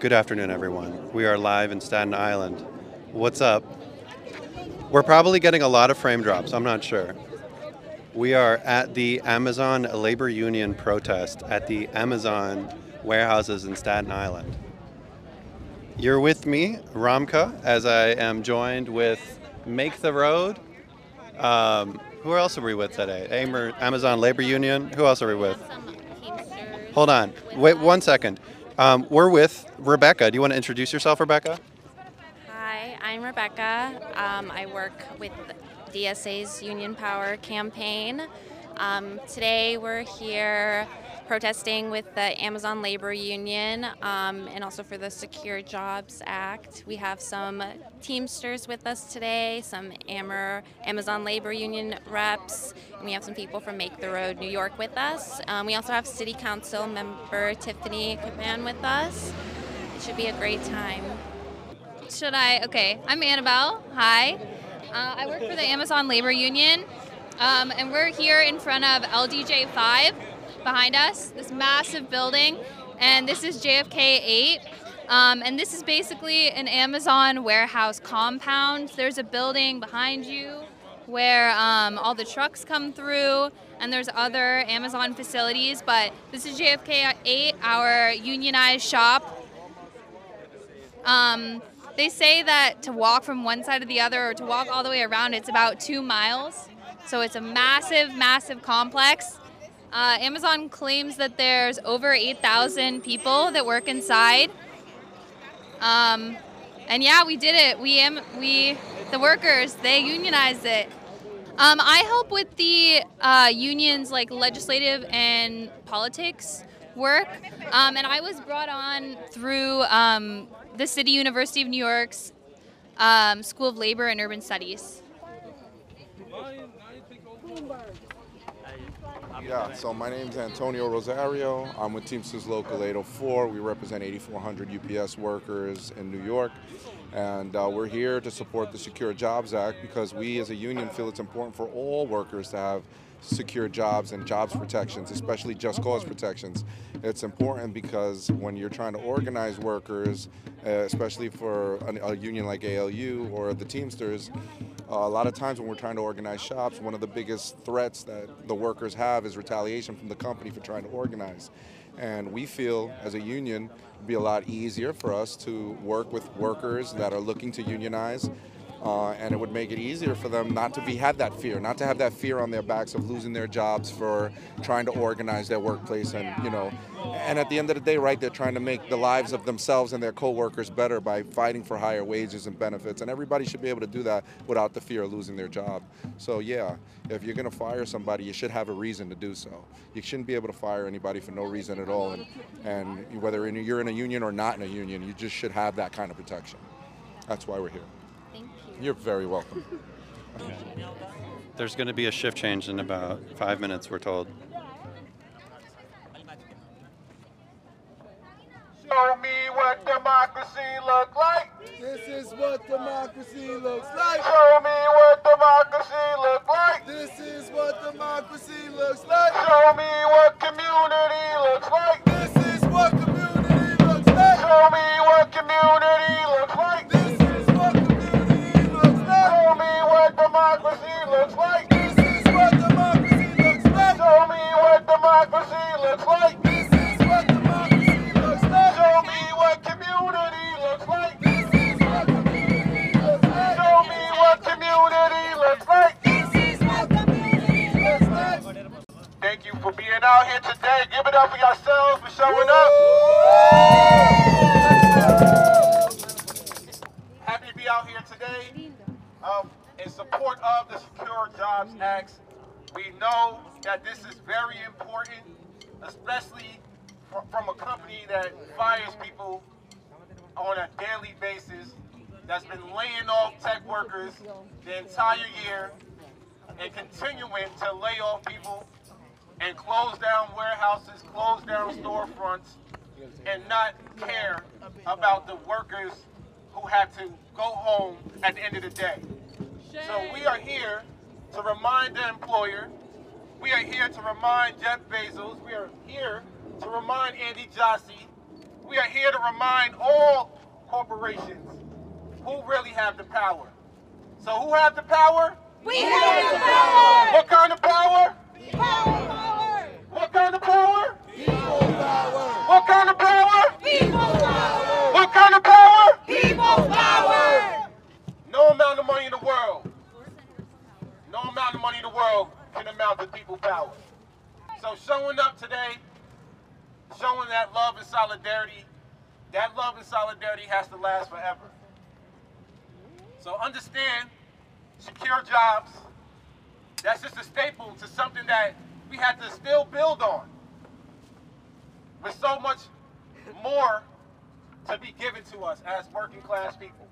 Good afternoon, everyone. We are live in Staten Island. What's up? We're probably getting a lot of frame drops, I'm not sure. We are at the Amazon Labor Union protest at the Amazon warehouses in Staten Island. You're with me, Ramka, as I am joined with Make the Road. Who else are we with today? Amazon Labor Union. Who else are we with? Some Teamsters. Hold on. Wait 1 second. We're with Rebecca. Do you want to introduce yourself, Rebecca? Hi, I'm Rebecca. I work with DSA's Union Power campaign. Today we're here protesting with the Amazon Labor Union and also for the Secure Jobs Act. We have some Teamsters with us today, some Amazon Labor Union reps, and we have some people from Make the Road New York with us. We also have City Council member Tiffany Caban with us. It should be a great time. Okay, I'm Annabelle. Hi. I work for the Amazon Labor Union, and we're here in front of LDJ 5 behind us, this massive building, and this is JFK 8. And this is basically an Amazon warehouse compound. There's a building behind you where all the trucks come through, and there's other Amazon facilities, but this is JFK 8, our unionized shop. They say that to walk from one side to the other or to walk all the way around, it's about 2 miles. So it's a massive, massive complex. Amazon claims that there's over 8,000 people that work inside. And yeah, we did it. The workers, they unionized it. I help with the unions, like legislative and politics work. And I was brought on through the City University of New York's School of Labor and Urban Studies. Yeah, so my name's Antonio Rosario. I'm with Teamsters Local 804. We represent 8,400 UPS workers in New York. And we're here to support the Secure Jobs Act because we as a union feel it's important for all workers to have secure jobs and jobs protections, especially just cause protections. It's important because when you're trying to organize workers, especially for a union like ALU or the Teamsters, a lot of times when we're trying to organize shops, one of the biggest threats that the workers have is retaliation from the company for trying to organize. And we feel as a union it'd be a lot easier for us to work with workers that are looking to unionize. And it would make it easier for them not to have that fear on their backs of losing their jobs for trying to organize their workplace. And and at the end of the day, right, they're trying to make the lives of themselves and their co-workers better by fighting for higher wages and benefits. And everybody should be able to do that without the fear of losing their job. So yeah, if you're going to fire somebody, you should have a reason to do so. You shouldn't be able to fire anybody for no reason at all. And whether you're in a union or not in a union, you just should have that kind of protection. That's why we're here. Thank you. You're very welcome. Okay. There's going to be a shift change in about 5 minutes, we're told. Show me what democracy look like. This is what democracy looks like. Show me what democracy look like. This is what democracy looks like. Show me what community looks like. This is what community looks like. Show me what community looks like. This is what community looks like. Show me what democracy looks like. This is what democracy looks like. Show me what democracy looks like. This is what democracy looks like. Show me what community looks like. This is what community looks like. Show me what community looks like. This is what community looks like. Thank you for being out here today. Give it up for yourselves for showing up. Happy to be out here today in support of the Secure Jobs Act. We know that this is very important, especially from a company that fires people on a daily basis, that's been laying off tech workers the entire year and continuing to lay off people and close down warehouses, close down storefronts, and not care about the workers who have to go home at the end of the day. So we are here to remind the employer, we are here to remind Jeff Bezos, we are here to remind Andy Jassy, we are here to remind all corporations who really have the power. So who have the power? We have the power. What kind of power? Power. What kind of power? People power. What kind of power? People power. What kind of power? People power. No amount of money in the world, no amount of money in the world can amount to people power. So showing up today, showing that love and solidarity has to last forever. So understand, secure jobs, that's just a staple to something that we have to still build on. With so much more to be given to us as working class people.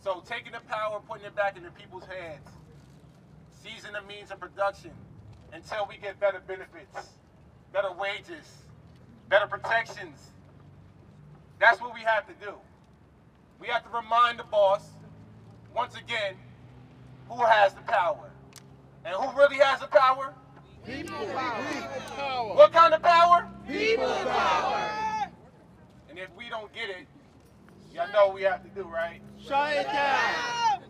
So taking the power, putting it back into people's hands, seizing the means of production until we get better benefits, better wages, better protections. That's what we have to do. We have to remind the boss, once again, who has the power. And who really has the power? People power. What kind of power? People power. And if we don't get it, y'all know what we have to do, right? Shut it down.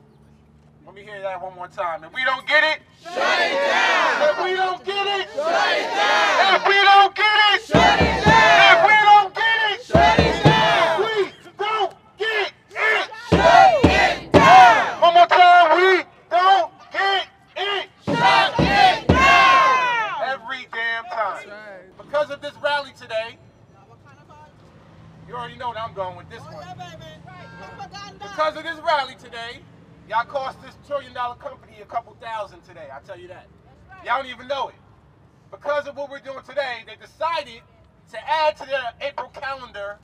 Let me hear that one more time. If we don't get it, Shut it down. if we don't get it, Shut it down. if we don't get it, Shut it down. if we don't get it, Shut it down. we don't get it. Shut it down. One more time, we don't get it. Shut it down. Every damn time. Because of this rally today, you already know that I'm going with this one. Because of this rally today, y'all cost this $1 trillion company a couple thousand today, I tell you that. Y'all don't even know it. Because of what we're doing today, they decided to add to their April calendar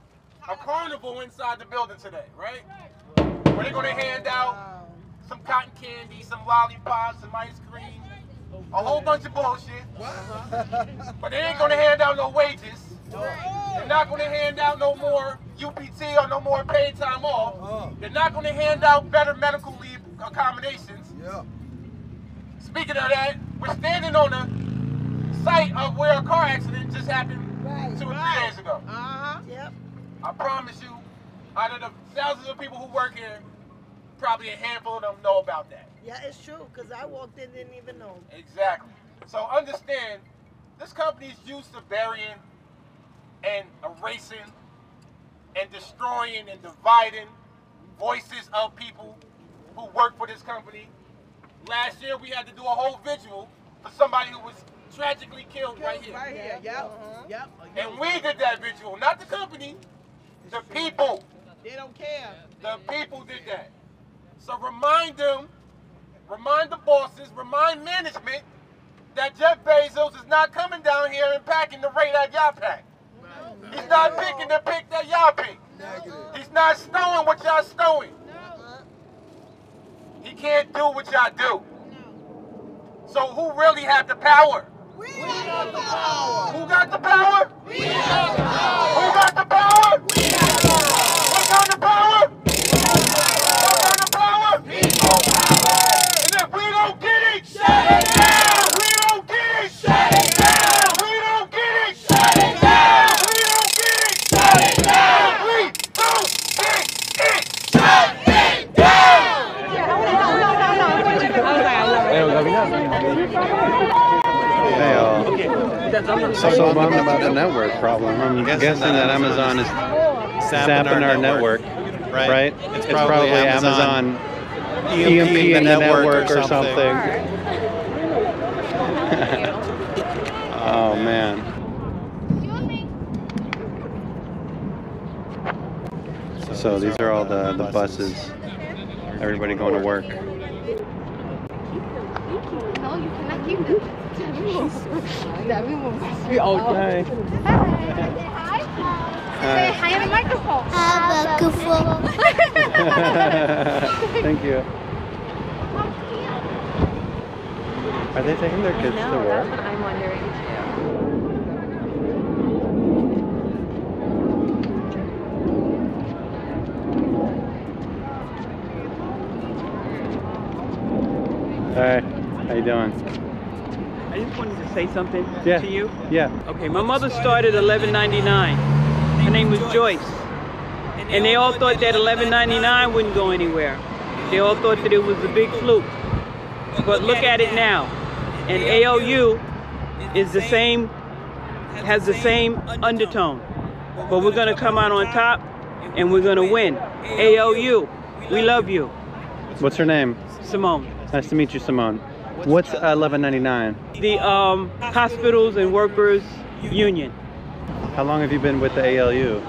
a carnival inside the building today, right? Where they're gonna hand out some cotton candy, some lollipops, some ice cream, a whole bunch of bullshit. But they ain't gonna hand out no wages. They're not gonna hand out no more UPT or no more paid time off. They're not gonna hand out better medical leave accommodations. Speaking of that, we're standing on the site of where a car accident just happened 2 or 3 days ago. I promise you, out of the thousands of people who work here, probably a handful of them know about that. Yeah, it's true, because I walked in, didn't even know. Exactly. So understand, this company is used to burying and erasing and destroying and dividing voices of people who work for this company. Last year we had to do a whole vigil for somebody who was tragically killed right here. Right here, yep. And we did that vigil, not the company, the people. They don't care. The people did that. So remind them, remind the bosses, remind management that Jeff Bezos is not coming down here and packing the rate that y'all pack. He's not picking the pick that y'all pick. He's not stowing what y'all stowing. He can't do what y'all do. So who really have the power? We have the power. Who got the power? We have the power. Who got the power? We have the power. What kind of power? What kind of power? People power. And if we don't get it, Shut it down. we don't get it, Shut it down. we don't get it, Shut it down. we don't get it, Shut it down. we don't get it. Shut it down. So I'm about the network problem. I'm guessing that Amazon is sapping our network, right? It's probably Amazon EMP the network or something. Oh man. So these are all the buses. Everybody going to work. No, you cannot keep them. Okay. Say hi on the microphone. Thank you. Are they taking their kids to work? That's what I'm wondering Hey, how you doing? I just wanted to say something Yeah. to you. Yeah. Okay, my mother started $11.99, and name was Joyce. And they all thought that $11.99 wouldn't go anywhere. They all thought that it was a big fluke. But look at it now. And AOU is the same, has the same undertone. But we're gonna come out on top and we're gonna win. AOU, we love you. What's her name? Simone. Nice to meet you, Simone. What's $11.99? The Hospitals and Workers Union. How long have you been with the ALU?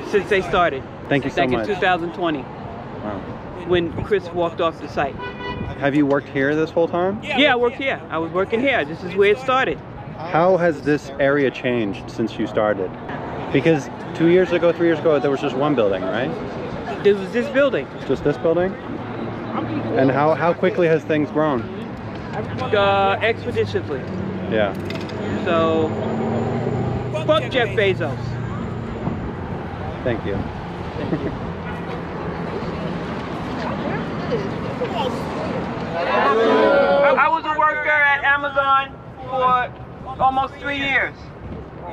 Since they started. Thank you so much. Back in 2020. Wow. When Chris walked off the site. Have you worked here this whole time? Yeah, I worked here. I was working here. This is where it started. How has this area changed since you started? Because 2 years ago, 3 years ago, there was just one building, right? There was this building. Just this building? And how quickly has things grown? Expeditiously. Yeah. So, fuck Jeff Bezos. Thank you. I was a worker at Amazon for almost 3 years.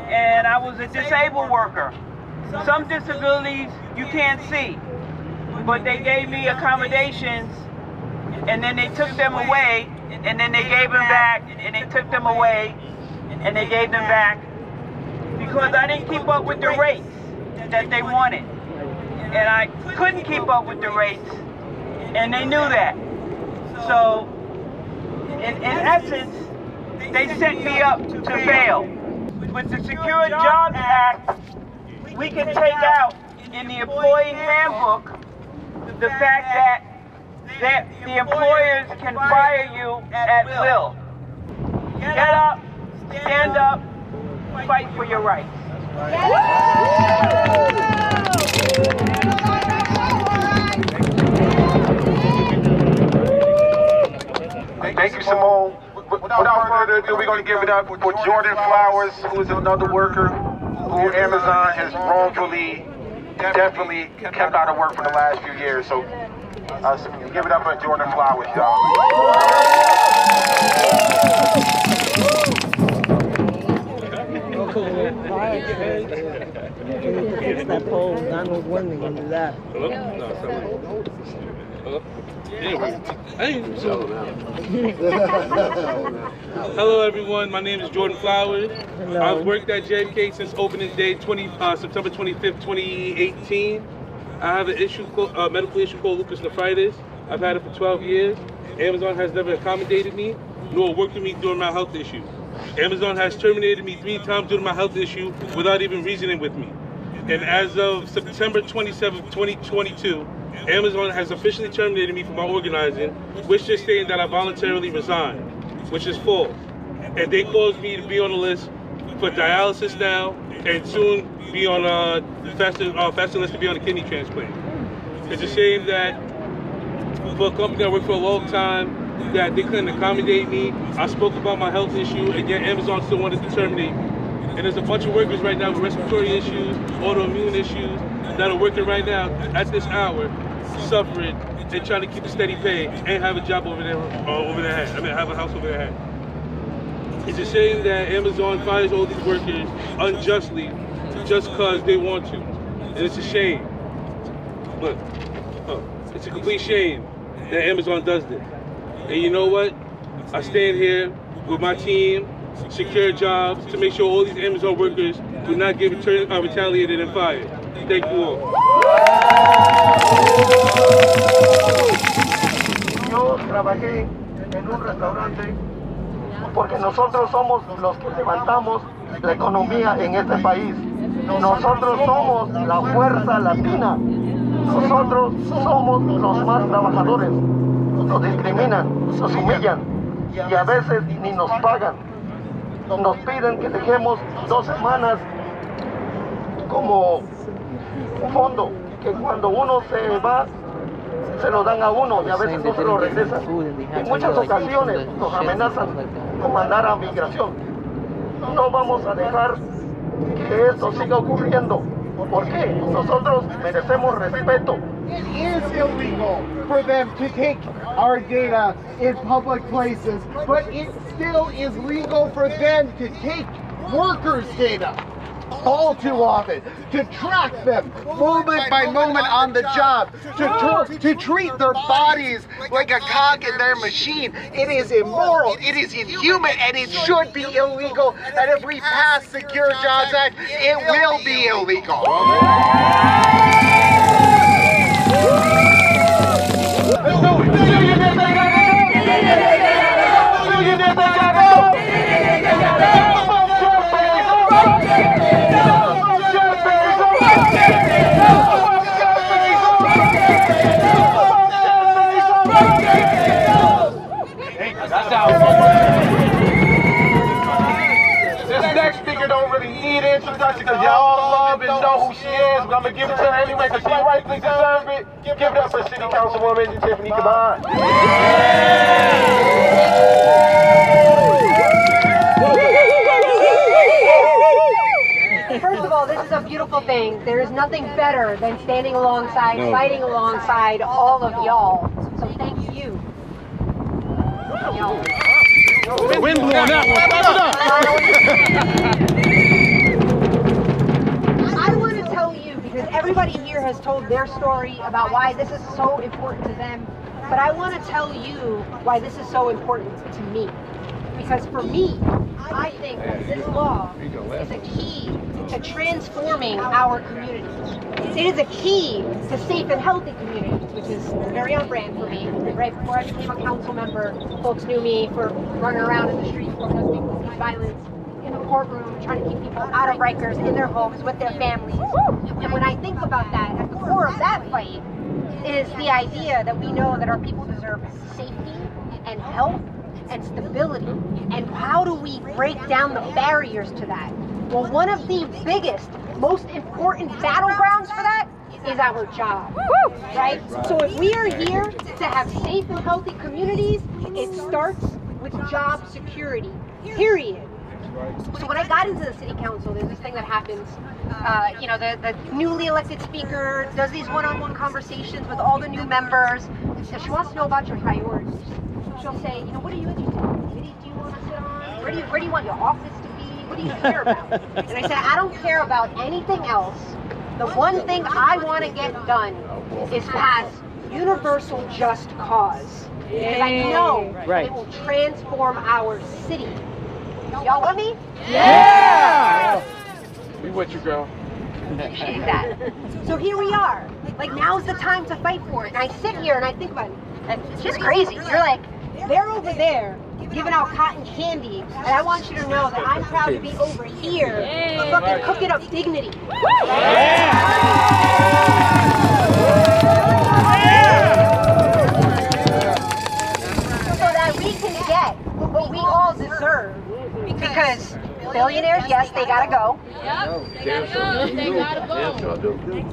And I was a disabled worker. Some disabilities you can't see. But they gave me accommodations and then they took them away and then they gave them back and they took them away and they gave them back because I didn't keep up with the rates that they wanted. And I couldn't keep up with the rates and they knew that. So in essence, they set me up to fail. With the Secure Jobs Act, we can take out in the employee handbook the fact that the employers can fire you at will. Get up, stand up, fight for your rights. Thank you, Simone. Without further ado, we're going to give it up for Jordan Flowers, who is another worker who Amazon has wrongfully, definitely kept out of work for the last few years. So give it up for Jordan Flowers, y'all. Fix that pole. Donald Winding can do that. Hello? No, hello? Hello everyone, my name is Jordan Flowers. Hello. I've worked at JFK since opening day September 25th, 2018. I have a medical issue called lupus nephritis. I've had it for 12 years. Amazon has never accommodated me, nor worked with me during my health issue. Amazon has terminated me 3 times during my health issue without even reasoning with me. And as of September 27th, 2022, Amazon has officially terminated me from my organizing, which is stating that I voluntarily resigned, which is false. And they caused me to be on the list for dialysis now, and soon be on faster list to be on a kidney transplant. It's a shame that for a company I worked for a long time, that they couldn't accommodate me. I spoke about my health issue, and yet Amazon still wanted to terminate me. And there's a bunch of workers right now with respiratory issues, autoimmune issues, that are working right now at this hour, suffering and trying to keep a steady pay and have a job over their head. I mean, have a house over their head. It's a shame that Amazon fires all these workers unjustly just because they want to. And it's a shame. Look, it's a complete shame that Amazon does this. And you know what? I stand here with my team, Secure Jobs, to make sure all these Amazon workers do not get retaliated and fired. Thank you all. Yo trabajé en un restaurante porque nosotros somos los que levantamos la economía en este país. Nosotros somos la fuerza latina. Nosotros somos los más trabajadores. Nos discriminan, nos humillan y a veces ni nos pagan. Nos piden que dejemos 2 semanas como un fondo, que cuando uno se va, se lo dan a uno y a veces no se lo regresan. En muchas ocasiones nos amenazan con mandar a migración. No vamos a dejar que esto siga ocurriendo. ¿Por qué? Nosotros merecemos respeto. It is illegal for them to take our data in public places, but it still is legal for them to take workers' data. all too often, to track them moment by moment on the job, to treat their bodies like a cog in their machine. It is immoral, it is inhuman, and it should be illegal. And if we pass Secure Jobs Act, it will be illegal. This next speaker don't really need introduction because y'all all love and know who she is, but I'm going to give it to her anyway because she rightfully deserves it. Give it up for City Councilwoman Tiffany Caban. First of all, this is a beautiful thing. There is nothing better than standing alongside, fighting alongside all of y'all. So thank you. Y'all. The wind blew on that one. I want to tell you, because everybody here has told their story about why this is so important to them, but I want to tell you why this is so important to me. Because for me, I think that this law is a key to transforming our communities. It is a key to safe and healthy communities, which is very on brand for me. Right before I became a council member, folks knew me for running around in the streets protesting police violence, in the courtroom, trying to keep people out of Rikers, in their homes, with their families. And when I think about that, at the core of that fight is the idea that we know that our people deserve safety and health and stability. And how do we break down the barriers to that? Well, one of the biggest, most important battlegrounds for that is our job, right? So if we are here to have safe and healthy communities, it starts with job security, period. So when I got into the city council, there's this thing that happens, you know, the newly elected speaker does these one-on-one conversations with all the new members, and she wants to know about your priorities. She'll say, you know, what are you interested in? What committees do you want to sit on? Where do you want your office to be? What do you care about? And I said, I don't care about anything else. The one thing I want to get done is pass universal just cause. Because I know it will transform our city. Y'all with me? Yeah! We with you, girl. Appreciate that. So here we are. Like, now's the time to fight for it. And I sit here and I think about it. And it's just crazy. You're like, they're over there giving out cotton candy, and I want you to know that I'm proud to be over here fucking cooking up dignity. So that we can get what we all deserve. Because billionaires, yes, they gotta go. They gotta go.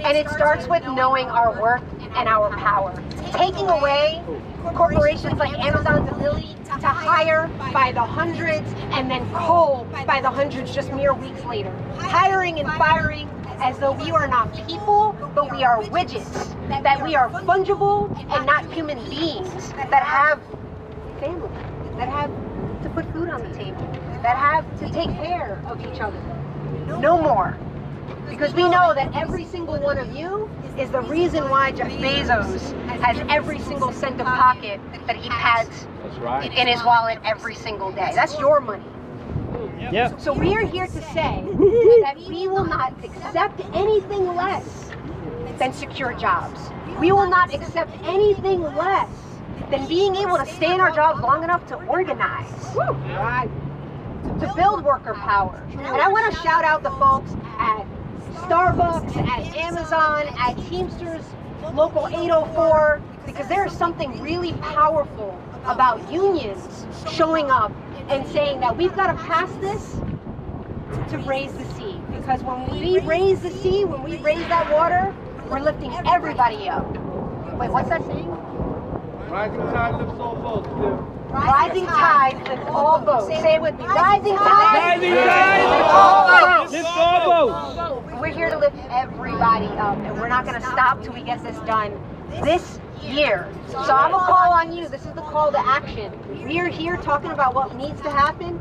And it starts with knowing our worth and our power. Taking away corporations like Amazon's ability to hire by the hundreds and then cull by the hundreds just mere weeks later. Hiring and firing as though we are not people, but we are widgets. That we are fungible and not human beings. That have family. That have to put food on the table. That have to take care of each other. No more. Because we know that every single one of you is the reason why Jeff Bezos has every single cent of pocket that he has in his wallet every single day. That's your money. Yep. So we are here to say that we will not accept anything less than secure jobs. We will not accept anything less than being able to stay in our jobs long enough to organize. Right? To build worker power. And I want to shout out the folks at Starbucks, at Amazon, at Teamsters Local 804, because there is something really powerful about unions showing up and saying that we've got to pass this to raise the sea. Because when we raise the sea, when we raise that water, we're lifting everybody up. Wait, what's that saying? Rising tide lifts all boats. Rising tide lifts all boats. Say it with me. Rising tide lifts all boats. Lifts all boats. We're here to lift everybody up, and we're not going to stop till we get this done this year. So I'm going to call on you. This is the call to action. We are here talking about what needs to happen.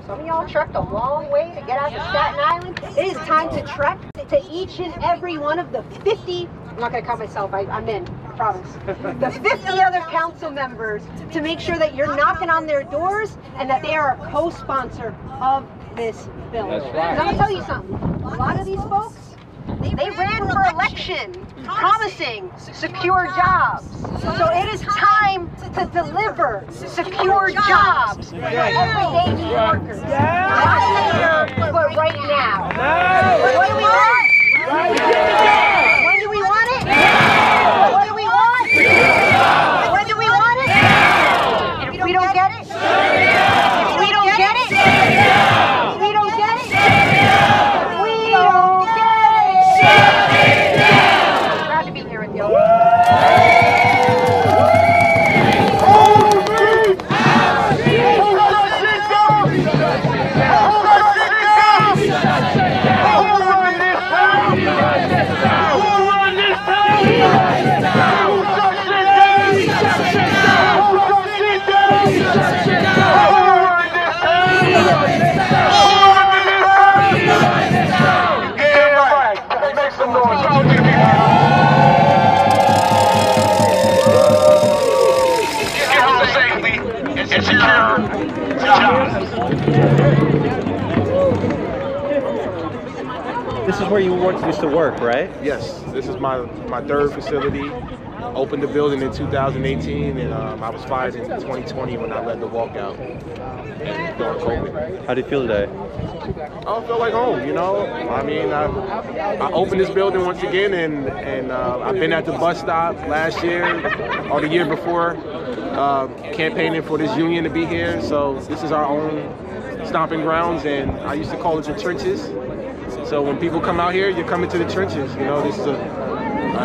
Some of y'all trekked a long way to get out to Staten Island. It is time to trek to each and every one of the 50, I'm not going to count myself, I'm in, I promise, the 50 other council members to make sure that you're knocking on their doors and that they are a co-sponsor of this bill. That's right. I'm going to tell you something. A lot of these folks, they ran for election promising secure jobs. So it is time to deliver secure jobs for everyday New Yorkers. Not later, but right now. What do we want? When do we want it? What do we want? When do we want it? And if we don't get it? If we don't get it? If we don't get it? If we don't get it? Proud to be here with you. This is where you used to work, right? Yes, this is my third facility. Opened the building in 2018, and I was fired in 2020 when I led the walkout and during COVID. How do you feel today? I feel like home, you know. I mean, I opened this building once again, and I've been at the bus stop last year or the year before, campaigning for this union to be here. So this is our own stomping grounds, and I used to call it the trenches. So when people come out here, you're coming to the trenches. You know, this is a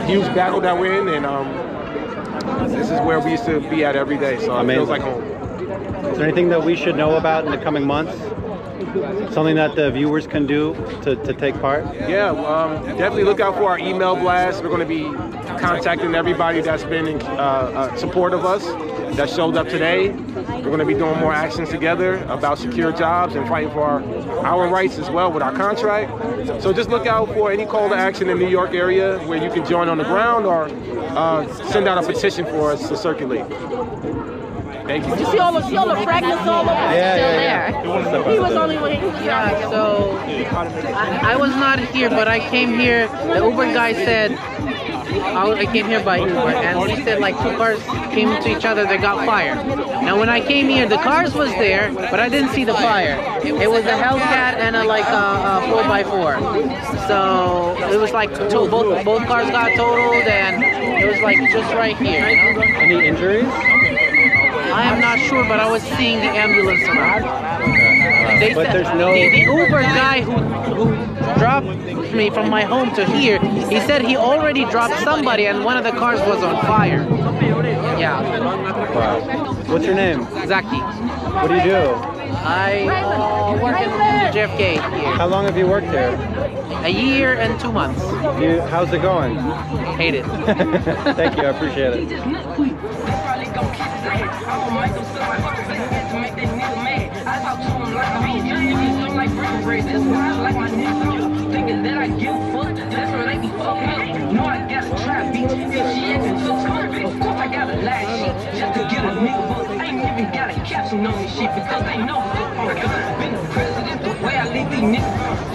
huge battle that we're in, and this is where we used to be at every day. So it feels like home. Is there anything that we should know about in the coming months? Something that the viewers can do to take part? Yeah, definitely look out for our email blast. We're going to be contacting everybody that's been in support of us, that showed up today. We're going to be doing more actions together about secure jobs and fighting for our rights as well with our contract. So just look out for any call to action in the New York area where you can join on the ground or send out a petition for us to circulate. Thank you. Did you see all the fragments all over? Yeah. He was only when he was so I was not here, but I came here. The Uber guy said, I came here by Uber, and he said like two cars came into each other, they got fire. Now when I came here, the cars was there, but I didn't see the fire. It was a Hellcat and a 4x4. So it was like both cars got totaled, and it was like just right here. You know? Any injuries? I am not sure, but I was seeing the ambulance around. Okay. But there's no... The Uber guy who dropped me from my home to here, he said he already dropped somebody and one of the cars was on fire. Yeah. Wow. What's your name? Zaki. What do you do? I work in JFK here. How long have you worked here? A year and 2 months. How's it going? Hate it. Thank you, I appreciate it. Thinking that I give a fuck, that's where they be fucking. No, I got a trap beat, and she acting so stupid. Of course I got a lag shit, just to get a nigga book. I ain't even got a caption on this shit, because they know fuck on gun. Been the president, the way I leave these niggas.